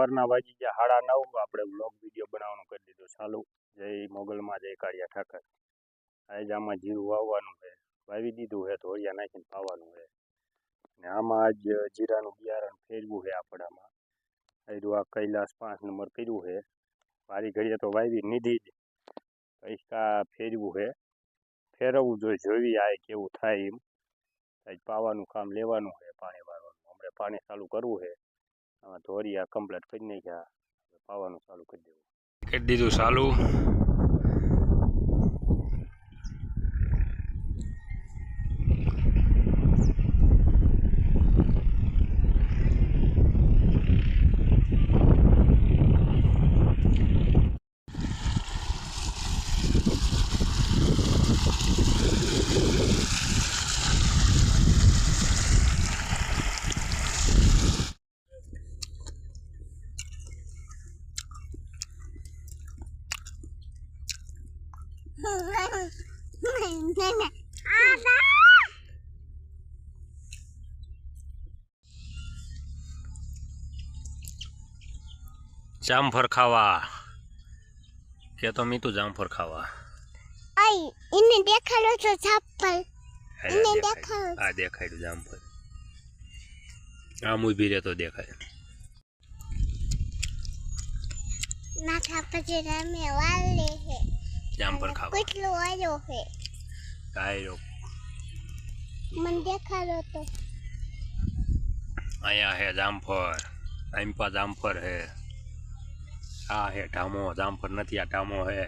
સવારના વાગી ગયા 9:30 આપણે બ્લોગ વિડીયો બનાવવાનું કરી દીધું ચાલુ। જય મોગલમાં જય કાળિયા ઠાકર। આજ આમાં જીરું વાવવાનું છે, વાવી દીધું છે, ધોળિયા નાખીને પાવાનું છે ને આમાં આજ જીરાનું બિયારણ ફેરવું છે આપણામાં। આ કૈલાસ 5 નંબર કર્યું છે, વારી ઘડીએ તો વાવી નીધી જ પૈસા ફેરવું છે, ફેરવવું જોઈએ આ કેવું થાય એમ। આજ પાવાનું કામ લેવાનું છે, પાણી વાળવાનું હમણાં પાણી ચાલુ કરવું છે। ધોરિયા કમ્પ્લીટ કરી નાખ્યા, પાવાનું ચાલુ કરી દેવું, કરી દીધું ચાલુ। જામફળ ખાવા કે તો મીઠું જામફળ ખાવા। આઈ ઇને દેખાડો છો જામફળ, ઇને દેખાડો આ દેખાડ્યું જામફળ, આમ ઊભી રહે તો દેખાય। માથા પછી રમે વાલે હે જામફળ ખાવા કેટલો આવ્યો હે કાયો મને દેખાડો તો। આયા હે જામફળ, આંપા જામફળ હે, આ હે ઢામો, જામફળ નથી આ ઢામો હે।